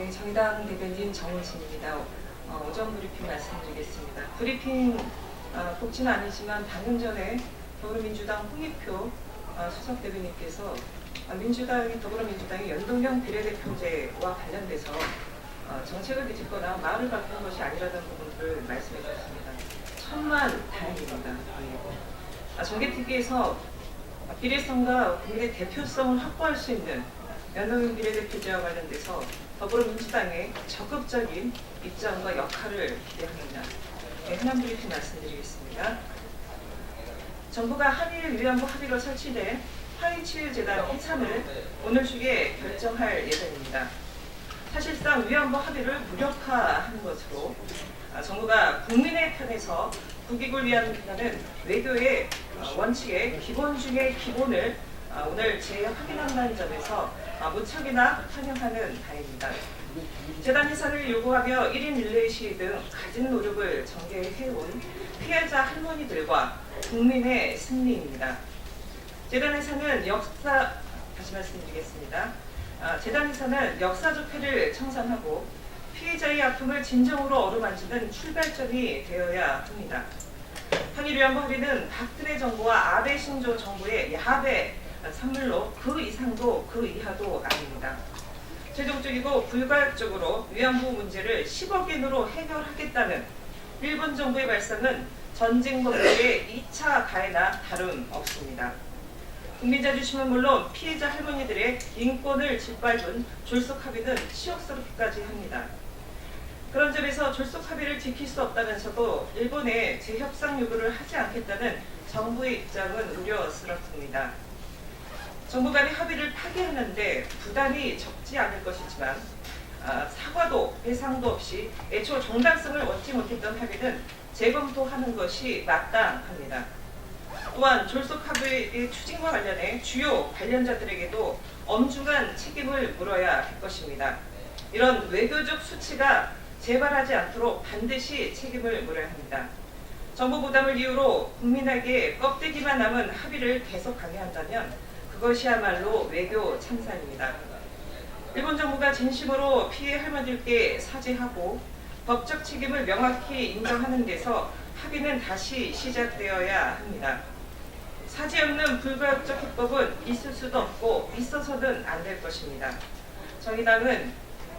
네, 정의당 대변인 정은신입니다. 오전 브리핑 말씀드리겠습니다. 브리핑 복지는 아니지만 방금 전에 더불어민주당 홍익표 수석 대변인께서 더불어민주당의 연동형 비례대표제와 관련돼서 정책을 뒤집거나 말을 바꾸는 것이 아니라는 부분들을 말씀해 주셨습니다. 천만 다행입니다. 정개특위에서 비례성과 국민의 대표성을 확보할 수 있는 연동형 비례대표제와 관련돼서 더불어민주당의 적극적인 입장과 역할을 기대합니다. 네, 현안 브리핑 말씀드리겠습니다. 정부가 한일 위안부 합의로 설치된 한일치유재단 해산을 오늘 중에 결정할 예정입니다. 사실상 위안부 합의를 무력화하는 것으로 정부가 국민의 편에서 국익을 위한 외교의 원칙의 기본 중의 기본을 오늘 재확인한다는 점에서 무척이나 환영하는 바입니다. 재단 해산을 요구하며 1인 릴레이 시위 등 갖은 노력을 전개해온 피해자 할머니들과 국민의 승리입니다. 재단 해산은 다시 말씀드리겠습니다. 재단 해산은 역사적 해를 청산하고 피해자의 아픔을 진정으로 어루만지는 출발점이 되어야 합니다. 한일 위안부 합의는 박근혜 정부와 아베 신조 정부의 야합의 산물로 그 이상도 그 이하도 아닙니다. 최종적이고 불가역적으로 위안부 문제를 10억 엔으로 해결하겠다는 일본 정부의 발상은 전쟁 범죄의 2차 가해나 다름없습니다. 국민자주심은 물론 피해자 할머니들의 인권을 짓밟은 졸속 합의는 치욕스럽기까지 합니다. 그런 점에서 졸속 합의를 지킬 수 없다면서도 일본에 재협상 요구를 하지 않겠다는 정부의 입장은 우려스럽습니다. 정부 간의 합의를 파기하는데 부담이 적지 않을 것이지만 사과도 배상도 없이 애초 정당성을 얻지 못했던 합의는 재검토하는 것이 마땅합니다. 또한 졸속 합의의 추진과 관련해 주요 관련자들에게도 엄중한 책임을 물어야 할 것입니다. 이런 외교적 수치가 재발하지 않도록 반드시 책임을 물어야 합니다. 정부 부담을 이유로 국민에게 껍데기만 남은 합의를 계속 강요한다면 그것이야말로 외교 참사입니다. 일본 정부가 진심으로 피해 할머니들께 사죄하고 법적 책임을 명확히 인정하는 데서 합의는 다시 시작되어야 합니다. 사죄 없는 불가역적 해법은 있을 수도 없고 있어서는 안 될 것입니다. 정의당은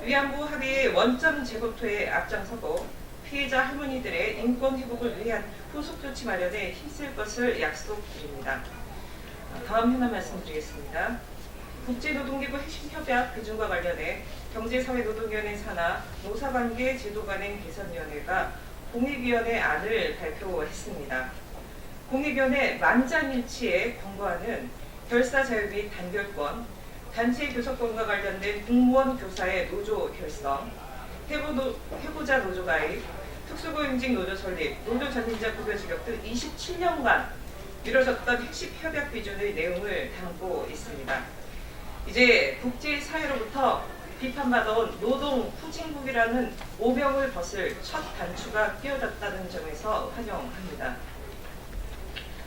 위안부 합의의 원점 재검토에 앞장서고 피해자 할머니들의 인권 회복을 위한 후속 조치 마련에 힘쓸 것을 약속드립니다. 다음 현안 말씀드리겠습니다. 국제노동기구 핵심협약 규정과 관련해 경제사회노동위원회 산하 노사관계 제도관행 개선위원회가 공익위원회 안을 발표했습니다. 공익위원회 만장일치에 권고하는 결사 자유 및 단결권, 단체 교섭권과 관련된 공무원 교사의 노조 결성, 해고자 노조 가입, 특수고용직 노조 설립, 노조 전임자 급여 지급 등 27년간 이뤄졌던 핵심 협약 비준의 내용을 담고 있습니다. 이제 국제사회로부터 비판받아온 노동 후진국이라는 오명을 벗을 첫 단추가 끼어졌다는 점에서 환영합니다.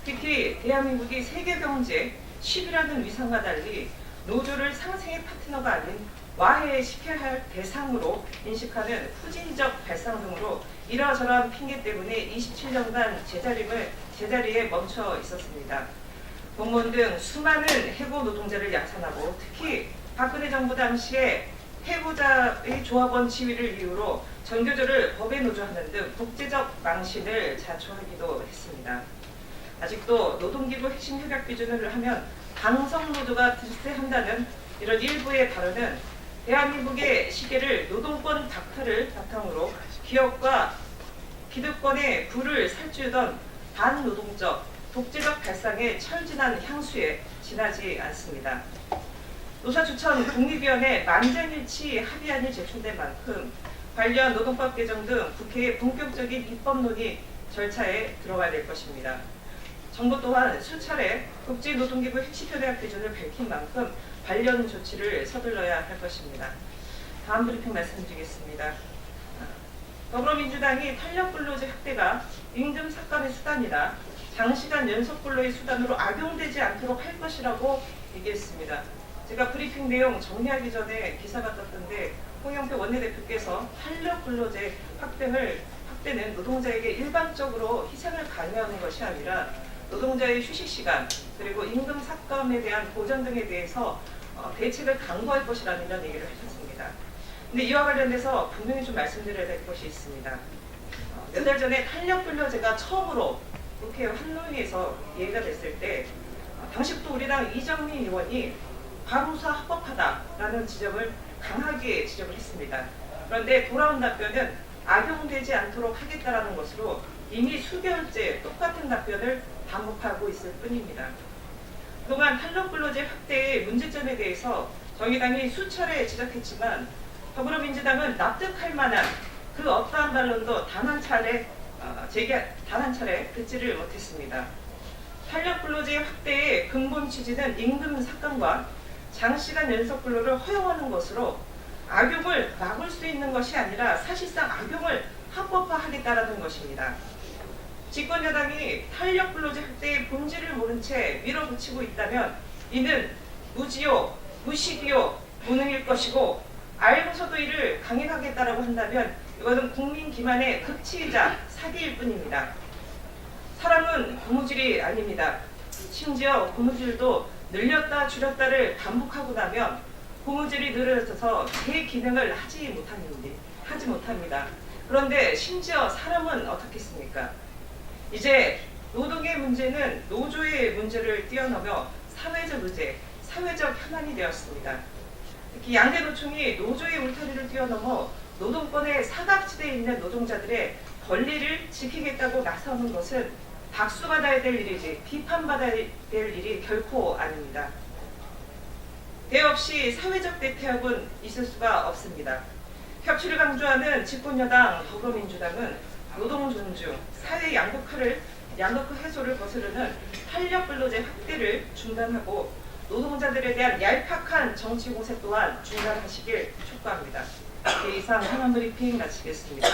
특히 대한민국이 세계 경제 10위라는 위상과 달리 노조를 상생의 파트너가 아닌 와해시켜야 할 대상으로 인식하는 후진적 발상 등으로 이러저러한 핑계 때문에 27년간 제자리에 멈춰 있었습니다. 공무원 등 수많은 해고 노동자를 양산하고 특히 박근혜 정부 당시에 해고자의 조합원 지위를 이유로 전교조를 법에 노조하는 등 국제적 망신을 자초하기도 했습니다. 아직도 노동기구 핵심 협약 비준을 하면 강성노조가 들세한다는 이런 일부의 발언은 대한민국의 시계를 노동권 닥터를 바탕으로 기업과 기득권의 불을 살찌우던 반노동적 독재적 발상의 철진한 향수에 지나지 않습니다. 노사추천 국립위원회 만장일치 합의안이 제출된 만큼 관련 노동법 개정 등 국회의 본격적인 입법 논의 절차에 들어가야 될 것입니다. 정부 또한 수차례 국제노동기구 핵심협약 기준을 밝힌 만큼 관련 조치를 서둘러야 할 것입니다. 다음 브리핑 말씀드리겠습니다. 더불어민주당이 탄력근로제 확대가 임금 삭감의 수단이나 장시간 연속근로의 수단으로 악용되지 않도록 할 것이라고 얘기했습니다. 제가 브리핑 내용 정리하기 전에 기사가 떴던데 홍영표 원내대표께서 탄력 근로제 확대는 노동자에게 일방적으로 희생을 강요하는 것이 아니라 노동자의 휴식 시간 그리고 임금 삭감에 대한 보전 등에 대해서 대책을 강구할 것이라는 이런 얘기를 하셨습니다. 근데 이와 관련돼서 분명히 좀 말씀드려야 될 것이 있습니다. 몇 달 전에 탄력 근로제가 처음으로 국회 환노위에서 얘기가 됐을 때 당시부터 우리랑 이정미 의원이 과로사 합법하다라는 지점을 강하게 지적을 했습니다. 그런데 돌아온 답변은 악용되지 않도록 하겠다라는 것으로 이미 수개월째 똑같은 답변을 반복하고 있을 뿐입니다. 그동안 탄력 근로제 확대의 문제점에 대해서 정의당이 수차례 지적했지만 더불어민주당은 납득할 만한 그 어떠한 반론도 단 한 차례 듣지를 못했습니다. 탄력 근로제 확대의 근본 취지는 임금 삭감과 장시간 연속 근로를 허용하는 것으로 악용을 막을 수 있는 것이 아니라 사실상 악용을 합법화하겠다라는 것입니다. 집권 여당이 탄력 근로제 확대의 본질을 모른 채 밀어붙이고 있다면 이는 무지요, 무식이요, 무능일 것이고 알고서도 이를 강행하겠다라고 한다면 이것은 국민 기만의 극치이자 사기일 뿐입니다. 사람은 고무줄이 아닙니다. 심지어 고무줄도 늘렸다 줄였다를 반복하고 나면 고무줄이 늘어져서 제 기능을 하지 못합니다. 그런데 심지어 사람은 어떻겠습니까? 이제 노동의 문제는 노조의 문제를 뛰어넘어 사회적 의제, 사회적 현안이 되었습니다. 특히 양대 노총이 노조의 울타리를 뛰어넘어 노동권의 사각지대에 있는 노동자들의 권리를 지키겠다고 나서는 것은 박수받아야 될 일이지 비판받아야 될 일이 결코 아닙니다. 대의 없이 사회적 대퇴합은 있을 수가 없습니다. 협치를 강조하는 집권여당 더불어민주당은 노동 존중, 사회 양극화 해소를 거스르는 탄력 근로제 확대를 중단하고 노동자들에 대한 얄팍한 정치 공세 또한 중단하시길 촉구합니다. 이상 상황 브리핑 마치겠습니다.